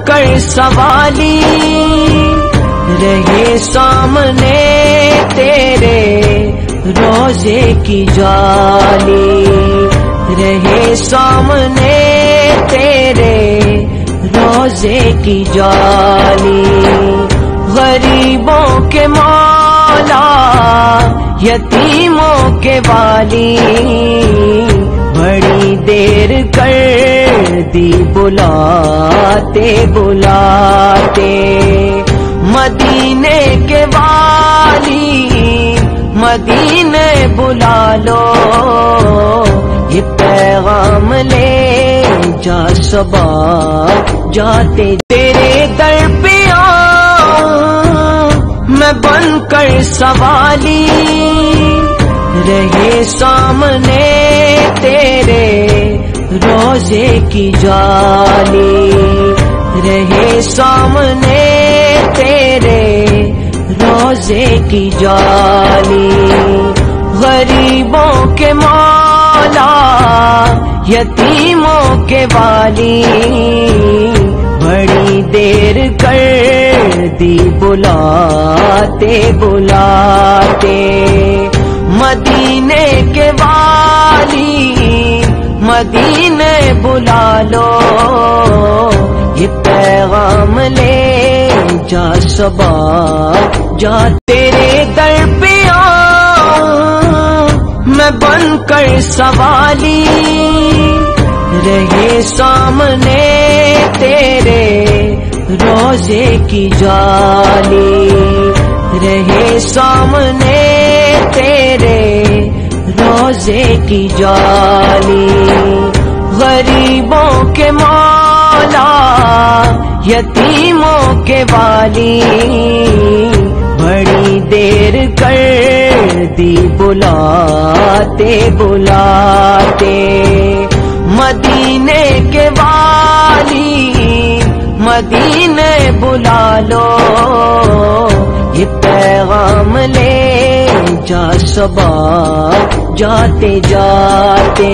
کر سوالی رہے سامنے تیرے روزے کی جالی، رہے سامنے تیرے روزے کی جالی۔ غریبوں کے مولا یتیموں کے والی، بڑی دیر کر دی بلاتے بلاتے، مدینے کے والی مدینے بلا لو، یہ پیغام لے جا صبا جاتے تیرے در پہ آؤں میں بن کر سوالی، رہے سامنے تیرے روزے کی جالی، رہے سامنے تیرے روزے کی جالی۔ غریبوں کے مولا یتیموں کے والی، بڑی دیر کر دی بلاتے بلاتے، مدینے کے والی مدینے بلا لو، یہ پیغام لے جا صبا جا تیرے در پہ آؤں میں بن کر سوالی، رہے سامنے تیرے روزے کی جالی، رہے سامنے تیرے روزے کی جالی۔ غریبوں کے مولا یتیموں کے والی، بڑی دیر کر دی بلاتے بلاتے، مدینے کے والی مدینے بلا لو، یہ پیغام لے جا صبا جاتے جاتے۔